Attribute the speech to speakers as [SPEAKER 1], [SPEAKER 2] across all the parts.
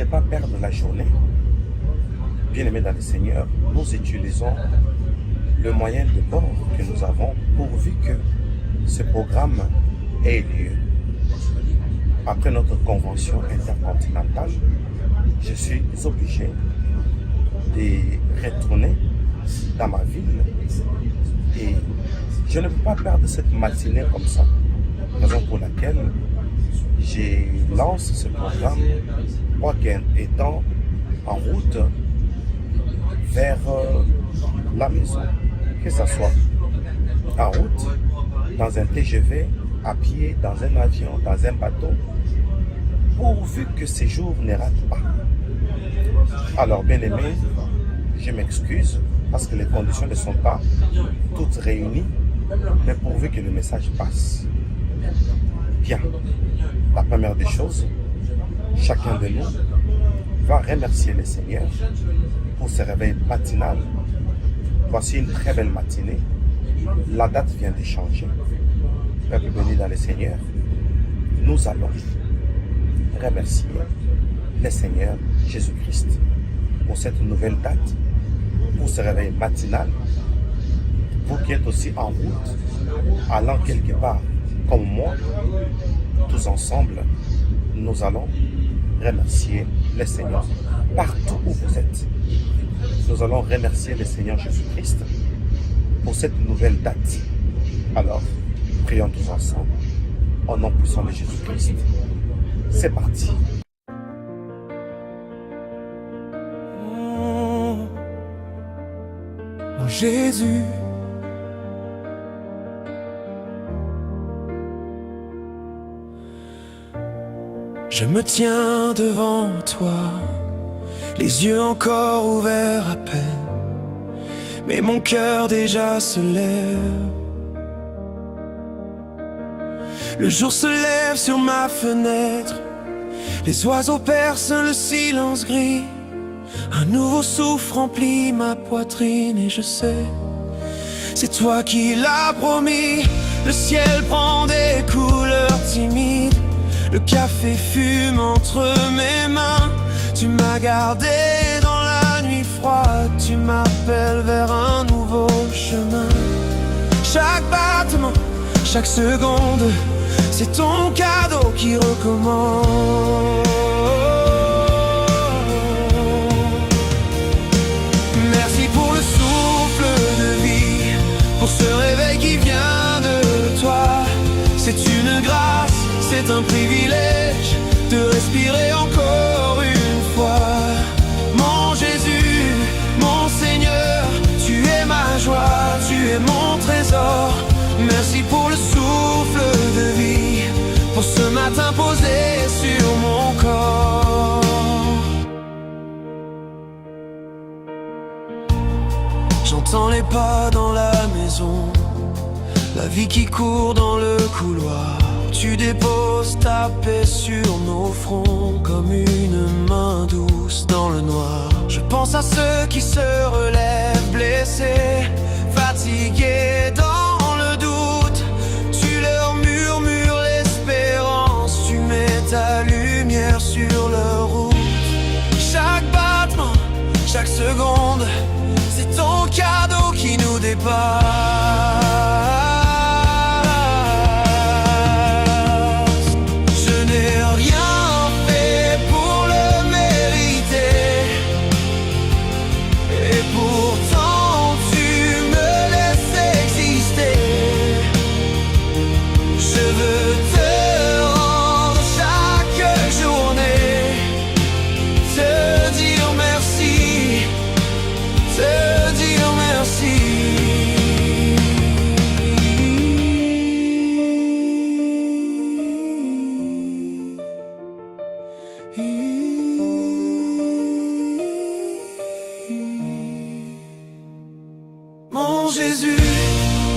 [SPEAKER 1] pas perdre la journée. Bien-aimés dans le Seigneur, nous utilisons le moyen de bord que nous avons pourvu que ce programme ait lieu. Après notre convention intercontinentale, je suis obligé de retourner dans ma ville et je ne peux pas perdre cette matinée comme ça, raison pour laquelle je lance ce programme, étant en route vers la maison, que ce soit en route, dans un TGV, à pied, dans un avion, dans un bateau, pourvu que ces jours ne ratent pas. Alors, bien aimé, je m'excuse parce que les conditions ne sont pas toutes réunies, mais pourvu que le message passe. Bien, la première des choses, chacun de nous va remercier le Seigneur pour ce réveil matinal. Voici une très belle matinée. La date vient de changer. Peuple béni dans le Seigneur, nous allons remercier le Seigneur Jésus-Christ pour cette nouvelle date, pour ce réveil matinal. Vous qui êtes aussi en route, allant quelque part comme moi, tous ensemble, nous allons remercier le Seigneur partout où vous êtes. Nous allons remercier le Seigneur Jésus-Christ pour cette nouvelle date. Alors, prions tous ensemble, au nom puissant de Jésus-Christ. C'est parti.
[SPEAKER 2] Oh Jésus, je me tiens devant toi, les yeux encore ouverts à peine, mais mon cœur déjà se lève. Le jour se lève sur ma fenêtre, les oiseaux percent le silence gris. Un nouveau souffle remplit ma poitrine et je sais, c'est toi qui l'as promis. Le ciel prend des couleurs timides, le café fume entre mes mains. Tu m'as gardé dans la nuit froide, tu m'appelles vers un nouveau chemin. Chaque battement, chaque seconde, c'est ton cadeau qui recommence. Merci pour le souffle de vie, pour ce réveil qui vient de toi. C'est une grâce, c'est un privilège de respirer encore une fois. Mon Jésus, mon Seigneur, tu es ma joie, tu es mon trésor. Merci pour le souffle de vie, pour ce matin posé sur mon corps. J'entends les pas dans la maison, la vie qui court dans le couloir. Tu déposes ta paix sur nos fronts comme une main douce dans le noir. Je pense à ceux qui se relèvent blessés, fatigués dans le doute. Tu leur murmures l'espérance, tu mets ta lumière sur leur route. Chaque battement, chaque seconde, c'est ton cadeau qui nous dépasse. Mon Jésus,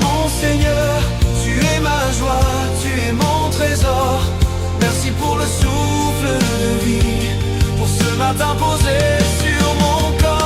[SPEAKER 2] mon Seigneur, tu es ma joie, tu es mon trésor. Merci pour le souffle de vie, pour ce matin posé sur mon corps.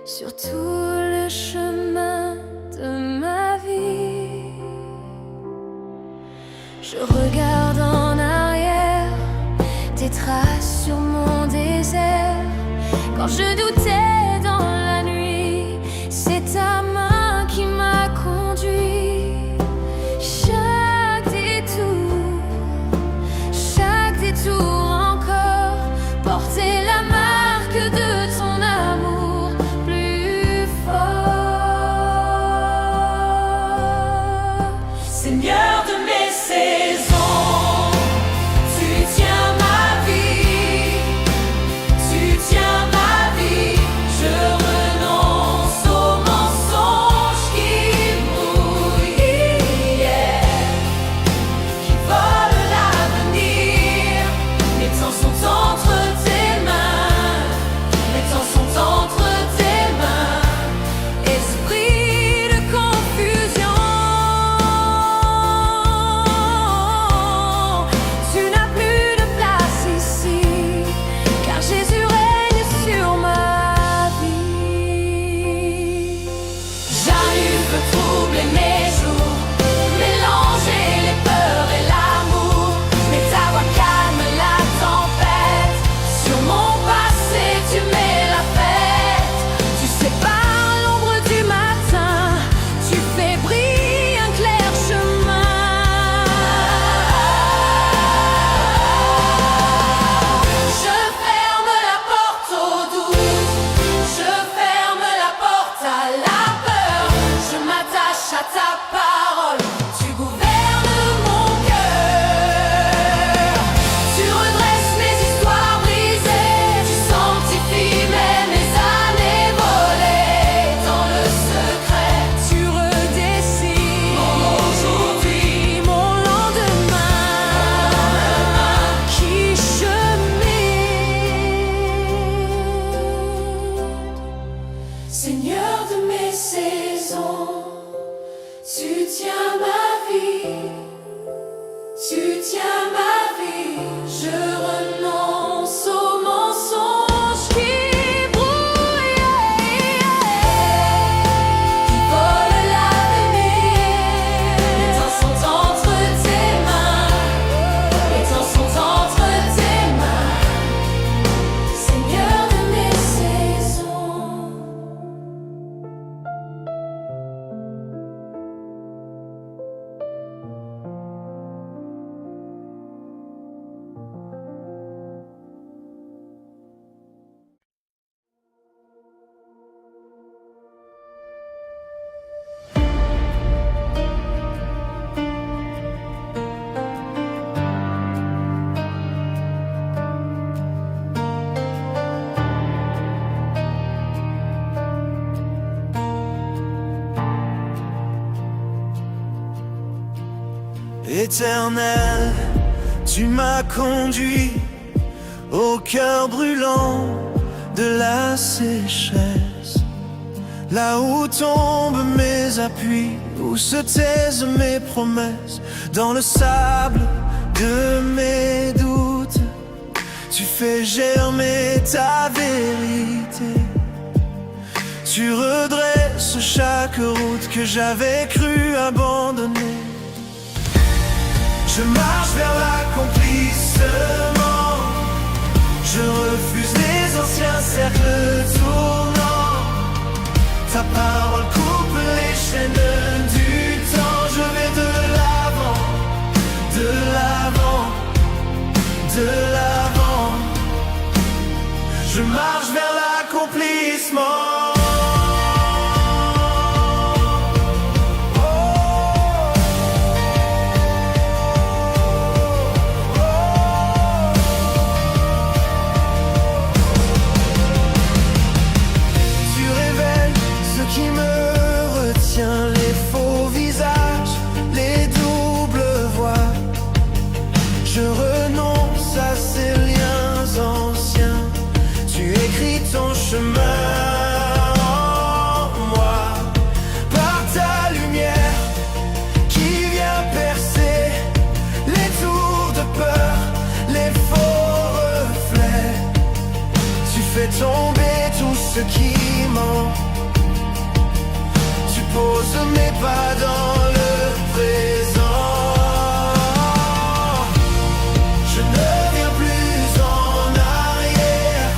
[SPEAKER 3] sur tout le chemin de ma vie. Je regarde en arrière, tes traces sur mon désert. Quand je doutais dans la nuit, c'est ta main qui m'a conduit. Chaque détour encore portait la marque de ton amour plus fort. Seigneur de mes saisons, tu tiens ma vie, tu tiens ma vie. Je renonce aux mensonges qui brouillent hier, qui volent l'avenir. Mes temps sont entre tes mains, mes temps sont entre tes mains. Esprit de confusion, tu n'as plus de place ici, car Jésus règne sur ma vie. J'arrive à troubler mes jours, mélanger les peurs et l'amour, mais ta voix calme la tempête. Sur mon passé tu mets la fête, tu sépares l'ombre du matin, tu fais briller un clair chemin. Je ferme la porte au doute, je ferme la porte à la peur. Je m'attache à ta parole, tu gouvernes mon cœur. Tu redresses mes histoires brisées, tu sanctifies mes années volées. Dans le secret, tu redessines mon aujourd'hui, mon lendemain, qui chemine. Seigneur de mes saisons, tu tiens ma vie, tu tiens ma vie. Je renonce aux mensonges qui brouillent, qui volent l'avenir. Les temps sont entre tes mains, les temps sont entre tes mains. Seigneur de mes saisons.
[SPEAKER 2] Éternel, tu m'as conduit au cœur brûlant de la sécheresse, là où tombent mes appuis, où se taisent mes promesses. Dans le sable de mes doutes, tu fais germer ta vérité. Tu redresses chaque route que j'avais cru abandonner. Je marche vers l'accomplissement, je refuse les anciens cercles tournants. Ta parole coupe les chaînes du temps. Je vais de l'avant, de l'avant, de l'avant. Je marche vers l'accomplissement. Qui me retient, les faux visages, les doubles voix. Je renonce à ces liens anciens. Tu écris ton chemin en moi. Par ta lumière qui vient percer les tours de peur, les faux reflets. Tu fais tomber tout ce qui ment. pose mes pas dans le présent. Je ne viens plus en arrière,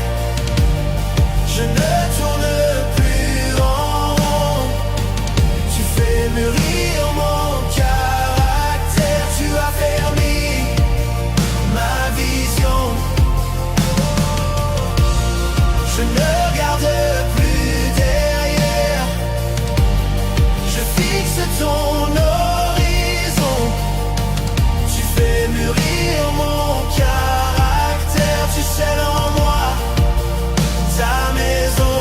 [SPEAKER 2] je ne tourne plus en rond. Tu fais mûrir mon caractère, tu as fermé ma vision. Je ne regarde plus derrière, je fixe ton horizon. Tu fais mûrir mon caractère, tu scelles en moi ta maison.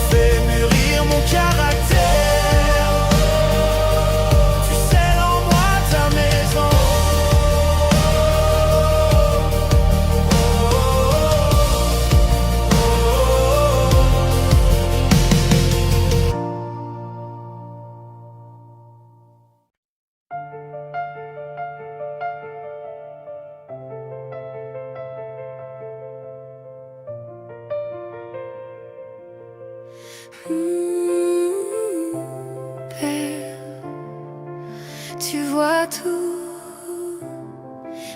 [SPEAKER 2] Fais mûrir mon caractère, tu scelles en moi ta maison.
[SPEAKER 4] Père, tu vois tout,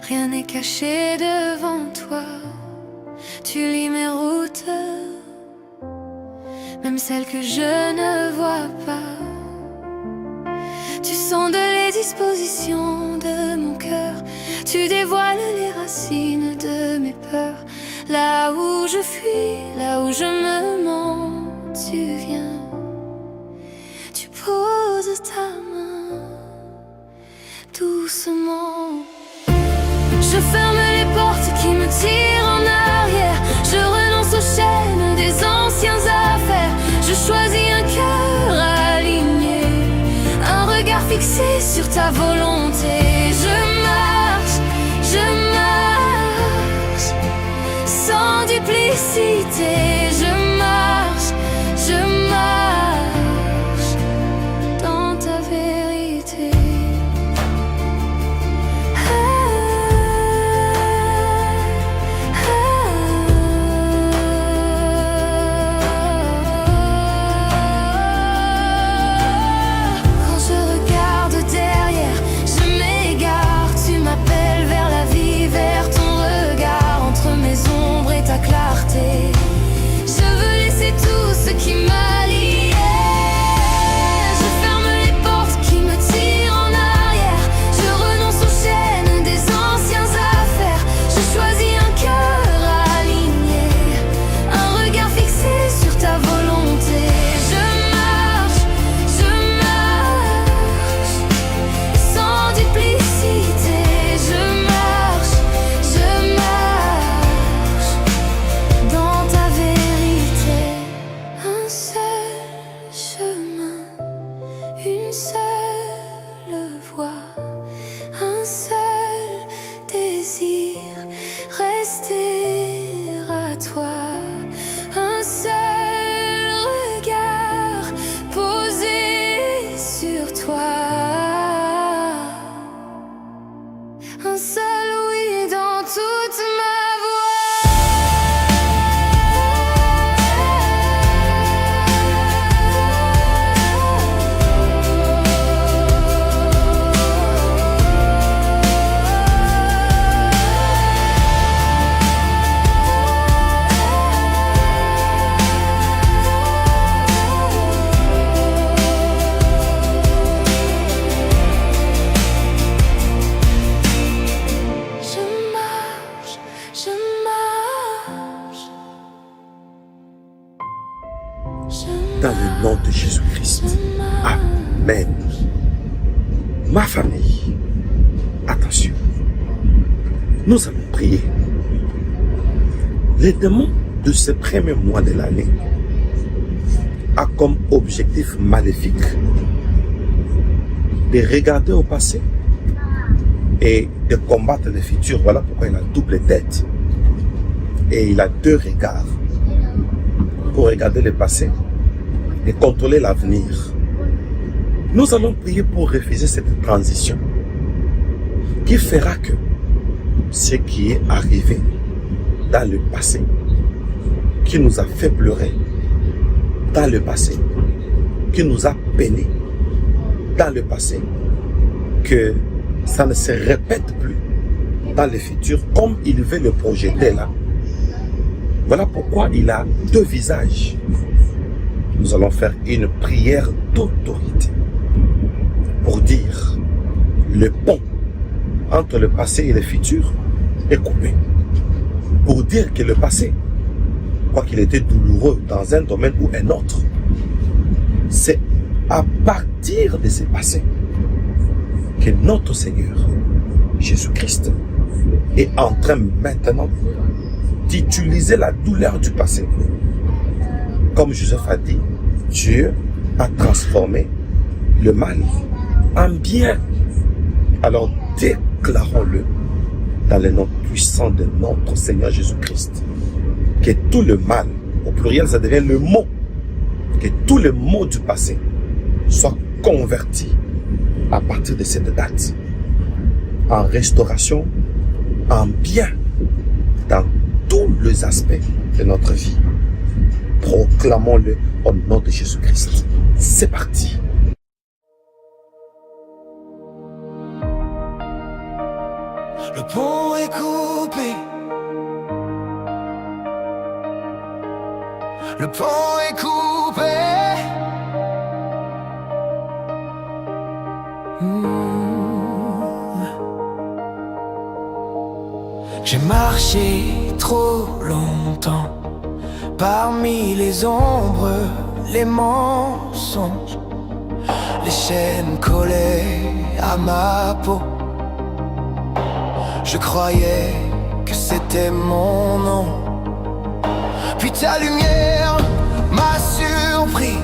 [SPEAKER 4] rien n'est caché devant toi. Tu lis mes routes, même celles que je ne vois pas. Tu sondes les dispositions de mon cœur, tu dévoiles les racines de mes peurs. Là où je fuis, là où je me mens, tu viens, tu poses ta main doucement. Je ferme les portes qui me tirent en arrière, je renonce aux chaînes des anciennes affaires. Je choisis un cœur aligné, un regard fixé sur ta volonté. Je marche sans duplicité. Je marche dans ta vérité. Quand je regarde derrière, je m'égare. Tu m'appelles vers la vie, vers ton regard, entre mes ombres et ta clarté. Je veux laisser tout ce qui m'a lié. Je ferme les portes qui me tirent en arrière, je renonce aux chaînes des anciennes affaires. Je choisis un cœur aligné, un regard fixé sur ta volonté. Je marche sans duplicité. Je marche dans ta vérité. Un seul chemin, une seule voie, un seul désir, rester à toi. Un seul regard posé sur toi. Un seul oui dans toute ma je marche.
[SPEAKER 1] Dans le nom de Jésus-Christ. Amen. Ma famille, attention. Nous allons prier. Les démons de ce premier mois de l'année a comme objectif maléfique de regarder au passé et de combattre le futur. Voilà pourquoi il a double tête. Et il a deux regards pour regarder le passé et contrôler l'avenir. Nous allons prier pour refuser cette transition qui fera que ce qui est arrivé dans le passé, qui nous a fait pleurer dans le passé, qui nous a peiné dans le passé, que ça ne se répète plus dans le futur comme il veut le projeter là. Voilà pourquoi il a deux visages. Nous allons faire une prière d'autorité pour dire le pont entre le passé et le futur est coupé. Pour dire que le passé, quoiqu'il était douloureux dans un domaine ou un autre, c'est à partir de ce passé que notre Seigneur, Jésus-Christ, est en train maintenant d'utiliser la douleur du passé. Comme Joseph a dit, Dieu a transformé le mal en bien. Alors déclarons-le dans le nom puissant de notre Seigneur Jésus-Christ. Que tout le mal, au pluriel ça devient le mot, que tous les mots du passé soient convertis à partir de cette date en restauration, en bien dans tous les aspects de notre vie. Proclamons-le au nom de Jésus-Christ. C'est parti.
[SPEAKER 2] Le pont est coupé. Le pont est coupé. J'ai marché trop longtemps parmi les ombres, les mensonges, les chaînes collées à ma peau. Je croyais que c'était mon nom. Puis ta lumière m'a surpris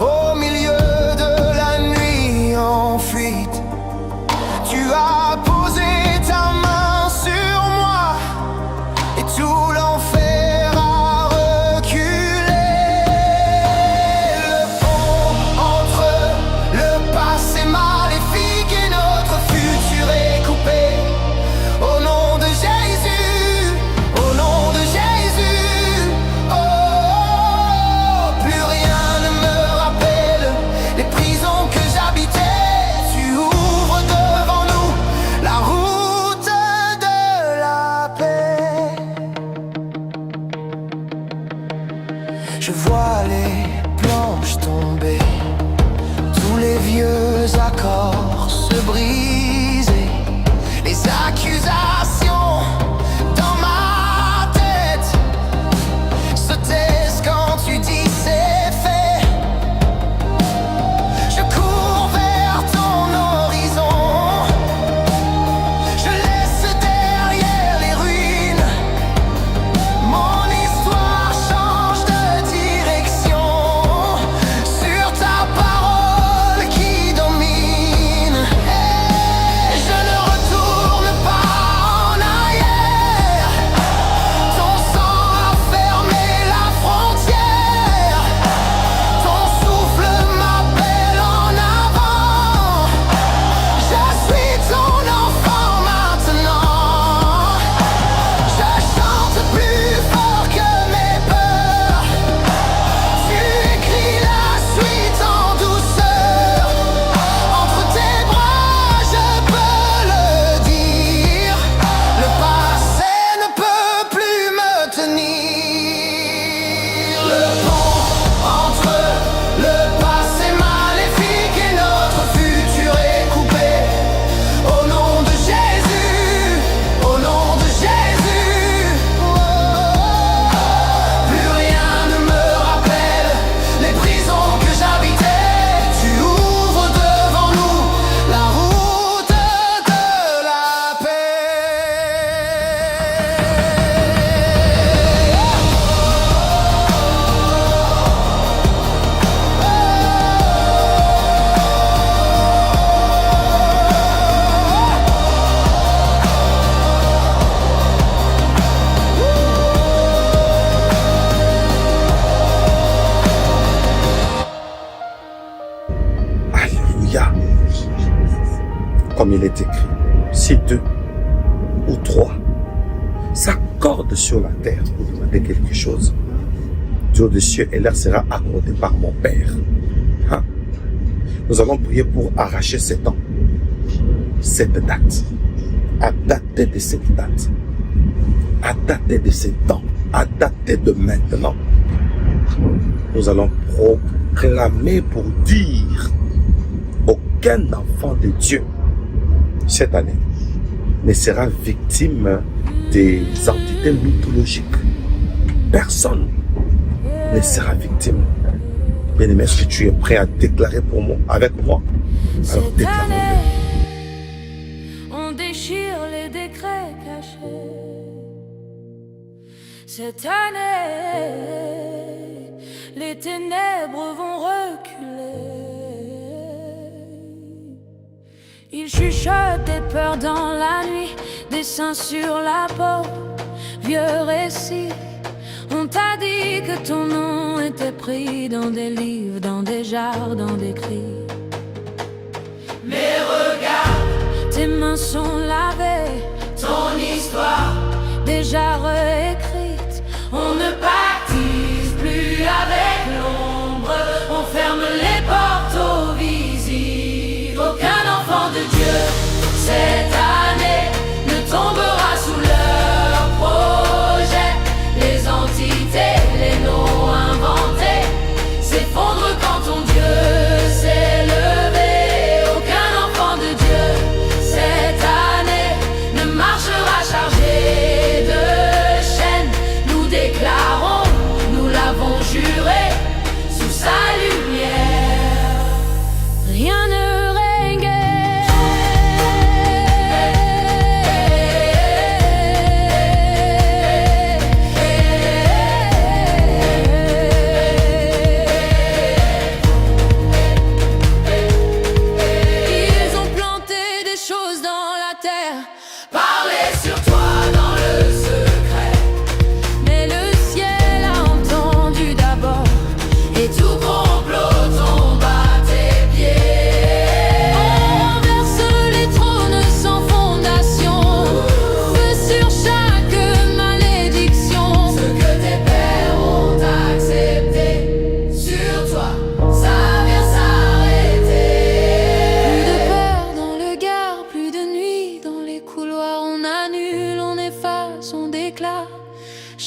[SPEAKER 2] au milieu de la nuit en fuite. Tu as posé ta main sur moi et tout l'enfer a reculé. Le pont entre le passé maléfique et notre futur est coupé. Au nom de Jésus, au nom de Jésus, oh, plus
[SPEAKER 1] Comme il est écrit, si deux ou trois s'accordent sur la terre pour demander quelque chose, Dieu des cieux et l'air sera accordé par mon Père. Hein? Nous allons prier pour arracher ces temps, cette date, à dater de cette date, à dater de ces temps, à dater de maintenant. Nous allons proclamer pour dire aucun enfant de Dieu cette année ne sera victime des entités mythologiques. Personne ne sera victime. Bien-aimé, est-ce que tu es prêt à déclarer pour moi, avec moi? Alors
[SPEAKER 4] Cette
[SPEAKER 1] déclarons-le.
[SPEAKER 4] année, on déchire les décrets cachés. Cette année, les ténèbres vont reculer. Ils chuchotent des peurs dans la nuit, des seins sur la peau, vieux récits. On t'a dit que ton nom était pris dans des livres, dans des jardins d'écrits. Mais regarde, tes mains sont lavées, ton histoire déjà réécrite. On ne baptise plus avec l'ombre, on ferme les portes aux visibles. Aucun enfant de Dieu cette année ne tombera sous leur projet. Les entités, les noms inventés s'effondrent quand ton Dieu s'est levé. Aucun enfant de Dieu cette année ne marchera chargé de chaînes. Nous déclarons, nous l'avons juré, sous sa lumière rien ne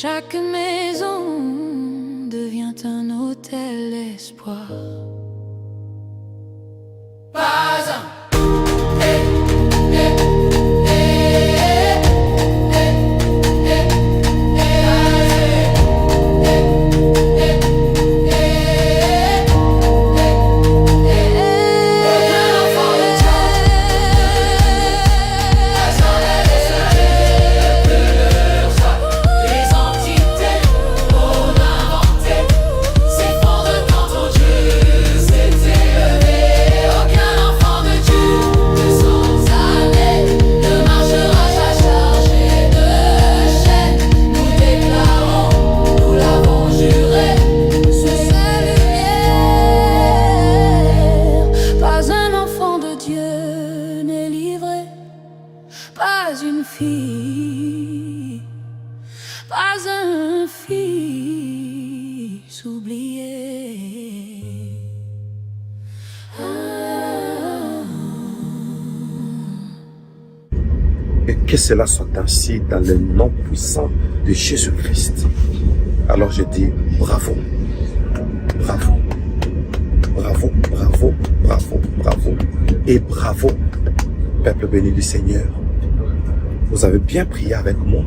[SPEAKER 4] chaque maison devient un hôtel espoir. Pas un
[SPEAKER 1] Que cela soit ainsi dans le nom puissant de Jésus-Christ. Alors je dis bravo, bravo, bravo, bravo, bravo, bravo et bravo, peuple béni du Seigneur. Vous avez bien prié avec moi.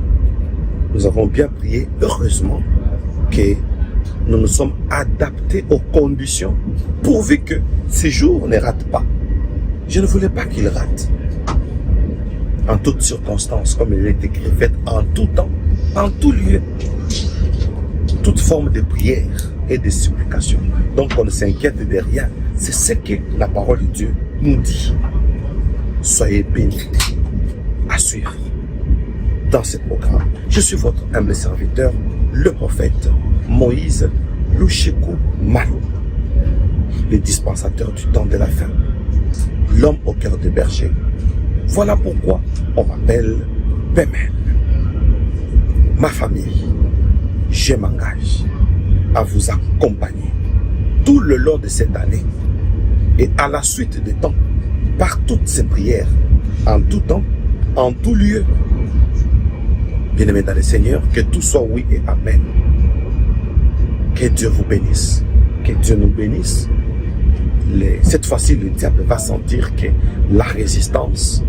[SPEAKER 1] Nous avons bien prié, heureusement que nous nous sommes adaptés aux conditions pourvu que ces jours ne ratent pas. Je ne voulais pas qu'ils ratent. En toutes circonstances, comme il est écrit, faites en tout temps, en tout lieu, toute forme de prière et de supplication. Donc on ne s'inquiète de rien. C'est ce que la parole de Dieu nous dit. Soyez bénis à suivre dans ce programme. Je suis votre humble serviteur, le prophète Moïse Lushiku Malo, le dispensateur du temps de la fin, l'homme au cœur de berger, Voilà pourquoi on m'appelle Pemel. Ma famille, je m'engage à vous accompagner tout le long de cette année et à la suite des temps par toutes ces prières, en tout temps, en tout lieu. Bien-aimés dans le Seigneur, que tout soit oui et amen. Que Dieu vous bénisse, que Dieu nous bénisse. Cette fois-ci, le diable va sentir que la résistance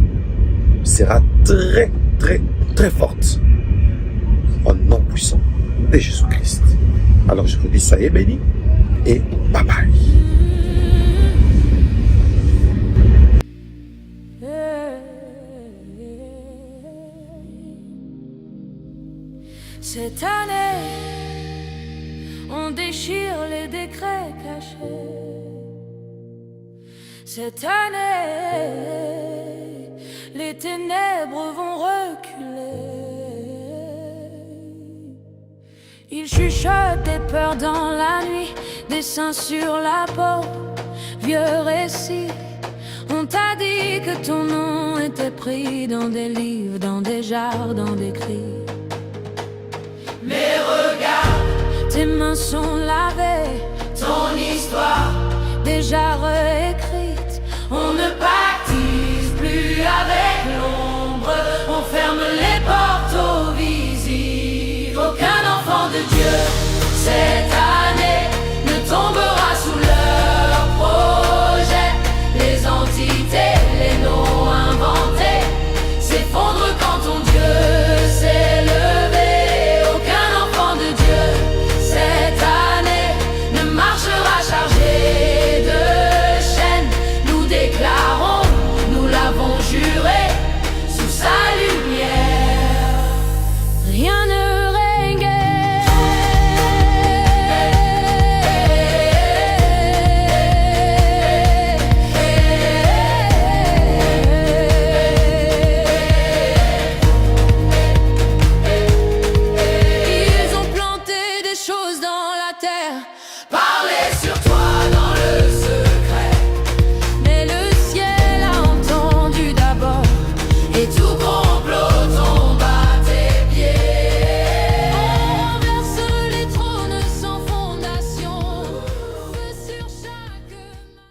[SPEAKER 1] sera très, très, très forte. Au nom puissant de Jésus-Christ. Alors je vous dis, soyez bénis et bye bye.
[SPEAKER 4] Cette année, on déchire les décrets cachés. Cette année, les ténèbres vont reculer. Ils chuchotent des peurs dans la nuit, dessins sur la peau, vieux récits. On t'a dit que ton nom était pris dans des livres, dans des jardins d'écrits. Mais regarde, tes mains sont lavées, ton histoire déjà réécrite. On ne pactise plus avec l'ombre, on ferme les portes aux visibles. Aucun enfant de Dieu s'est